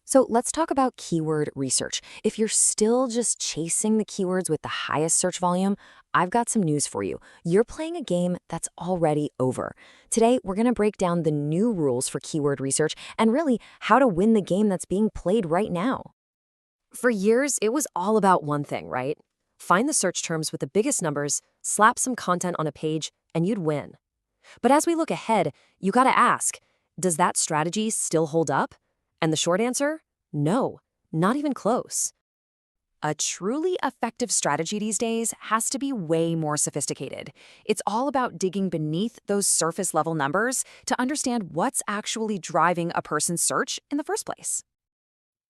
So let's talk about keyword research. If you're still just chasing the keywords with the highest search volume, I've got some news for you. You're playing a game that's already over. Today, we're going to break down the new rules for keyword research and really how to win the game that's being played right now. For years, it was all about one thing, right? Find the search terms with the biggest numbers, slap some content on a page, and you'd win. But as we look ahead, you got to ask, does that strategy still hold up? And the short answer? No, not even close. A truly effective strategy these days has to be way more sophisticated. It's all about digging beneath those surface level numbers to understand what's actually driving a person's search in the first place.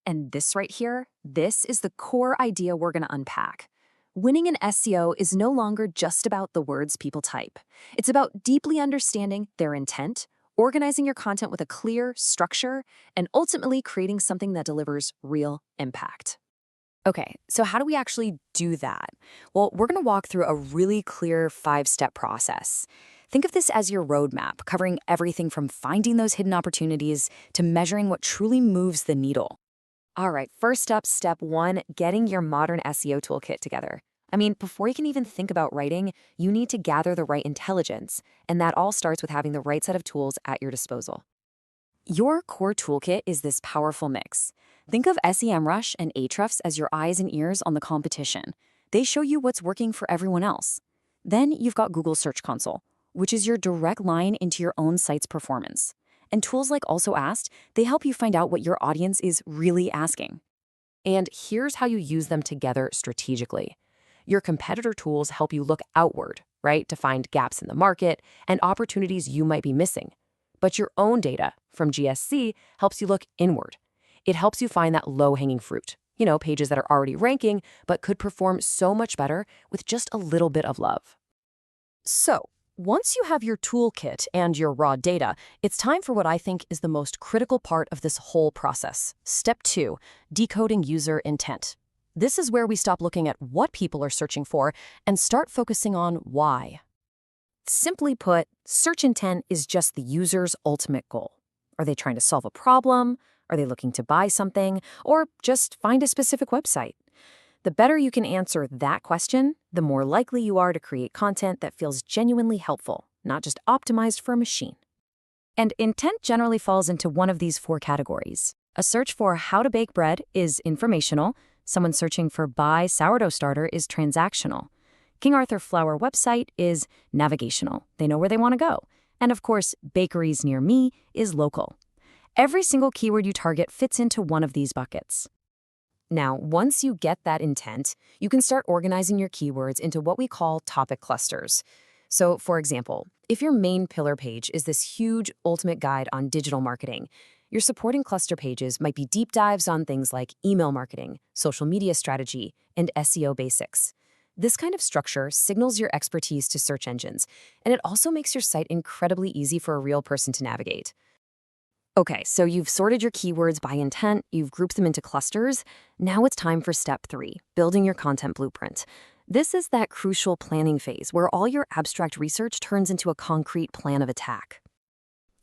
And this right here, this is the core idea we're going to unpack. Winning in SEO is no longer just about the words people type. It's about deeply understanding their intent, organizing your content with a clear structure, and ultimately creating something that delivers real impact. Okay, so how do we actually do that? Well, we're going to walk through a really clear 5-step process. Think of this as your roadmap, covering everything from finding those hidden opportunities to measuring what truly moves the needle. All right, first up, step 1, getting your modern SEO toolkit together. I mean, before you can even think about writing, you need to gather the right intelligence, and that all starts with having the right set of tools at your disposal. Your core toolkit is this powerful mix. Think of SEMrush and Ahrefs as your eyes and ears on the competition. They show you what's working for everyone else. Then you've got Google Search Console, which is your direct line into your own site's performance. And tools like Also Asked, they help you find out what your audience is really asking. And here's how you use them together strategically. Your competitor tools help you look outward, right, to find gaps in the market and opportunities you might be missing. But your own data from GSC helps you look inward. It helps you find that low-hanging fruit, pages that are already ranking but could perform so much better with just a little bit of love. So, once you have your toolkit and your raw data, it's time for what I think is the most critical part of this whole process. Step 2, decoding user intent. This is where we stop looking at what people are searching for and start focusing on why. Simply put, search intent is just the user's ultimate goal. Are they trying to solve a problem? Are they looking to buy something? Or just find a specific website? The better you can answer that question, the more likely you are to create content that feels genuinely helpful, not just optimized for a machine. And intent generally falls into one of these 4 categories. A search for how to bake bread is informational. Someone searching for buy sourdough starter is transactional. King Arthur Flour website is navigational. They know where they want to go. And of course, bakeries near me is local. Every single keyword you target fits into one of these buckets. Now, once you get that intent, you can start organizing your keywords into what we call topic clusters. So, for example, if your main pillar page is this huge ultimate guide on digital marketing, your supporting cluster pages might be deep dives on things like email marketing, social media strategy, and SEO basics. This kind of structure signals your expertise to search engines, and it also makes your site incredibly easy for a real person to navigate. Okay, so you've sorted your keywords by intent, you've grouped them into clusters. Now it's time for step 3, building your content blueprint. This is that crucial planning phase where all your abstract research turns into a concrete plan of attack.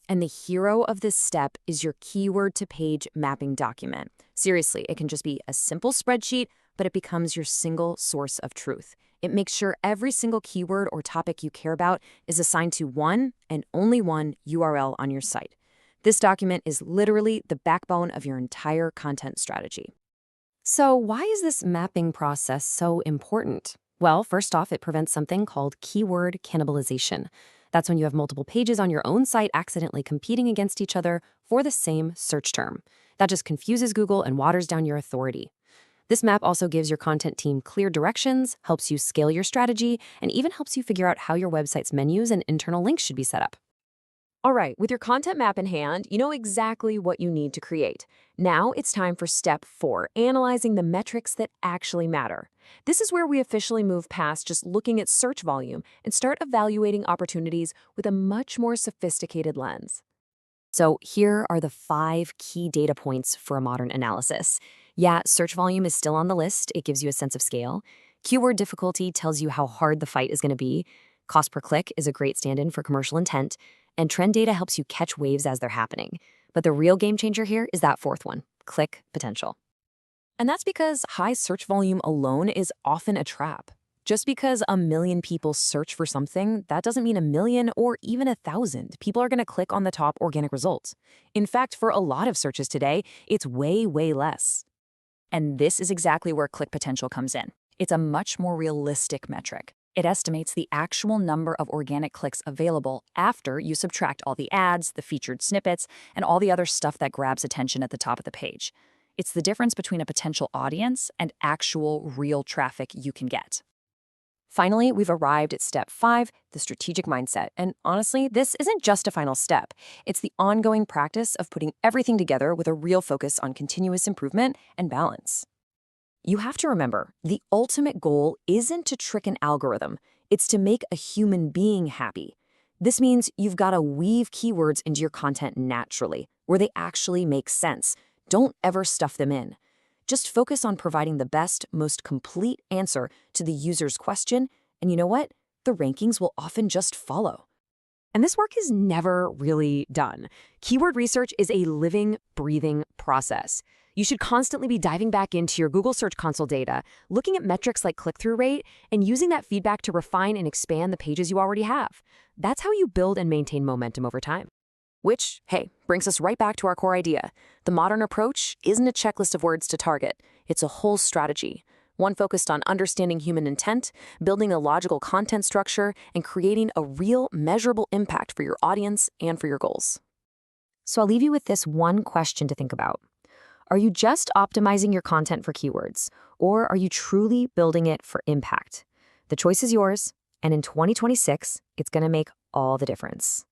And the hero of this step is your keyword-to-page mapping document. Seriously, it can just be a simple spreadsheet, but it becomes your single source of truth. It makes sure every single keyword or topic you care about is assigned to one and only one URL on your site. This document is literally the backbone of your entire content strategy. So why is this mapping process so important? Well, first off, it prevents something called keyword cannibalization. That's when you have multiple pages on your own site accidentally competing against each other for the same search term. That just confuses Google and waters down your authority. This map also gives your content team clear directions, helps you scale your strategy, and even helps you figure out how your website's menus and internal links should be set up. All right, with your content map in hand, you know exactly what you need to create. Now it's time for step 4, analyzing the metrics that actually matter. This is where we officially move past just looking at search volume and start evaluating opportunities with a much more sophisticated lens. So here are the 5 key data points for a modern analysis. Yeah, search volume is still on the list. It gives you a sense of scale. Keyword difficulty tells you how hard the fight is going to be. Cost per click is a great stand-in for commercial intent. And trend data helps you catch waves as they're happening. But the real game changer here is that 4th one, click potential. And that's because high search volume alone is often a trap. Just because a million people search for something, that doesn't mean a million or even 1,000 people are going to click on the top organic results. In fact, for a lot of searches today, it's way, way less. And this is exactly where click potential comes in. It's a much more realistic metric. It estimates the actual number of organic clicks available after you subtract all the ads, the featured snippets, and all the other stuff that grabs attention at the top of the page. It's the difference between a potential audience and actual real traffic you can get. Finally, we've arrived at step 5, the strategic mindset. And honestly, this isn't just a final step. It's the ongoing practice of putting everything together with a real focus on continuous improvement and balance. You have to remember, the ultimate goal isn't to trick an algorithm. It's to make a human being happy. This means you've got to weave keywords into your content naturally, where they actually make sense. Don't ever stuff them in. Just focus on providing the best, most complete answer to the user's question, and you know what? The rankings will often just follow. And this work is never really done. Keyword research is a living, breathing process. You should constantly be diving back into your Google Search Console data, looking at metrics like click-through rate, and using that feedback to refine and expand the pages you already have. That's how you build and maintain momentum over time. Which, hey, brings us right back to our core idea. The modern approach isn't a checklist of words to target. It's a whole strategy. One focused on understanding human intent, building a logical content structure, and creating a real, measurable impact for your audience and for your goals. So I'll leave you with this one question to think about. Are you just optimizing your content for keywords, or are you truly building it for impact? The choice is yours, and in 2026, it's going to make all the difference.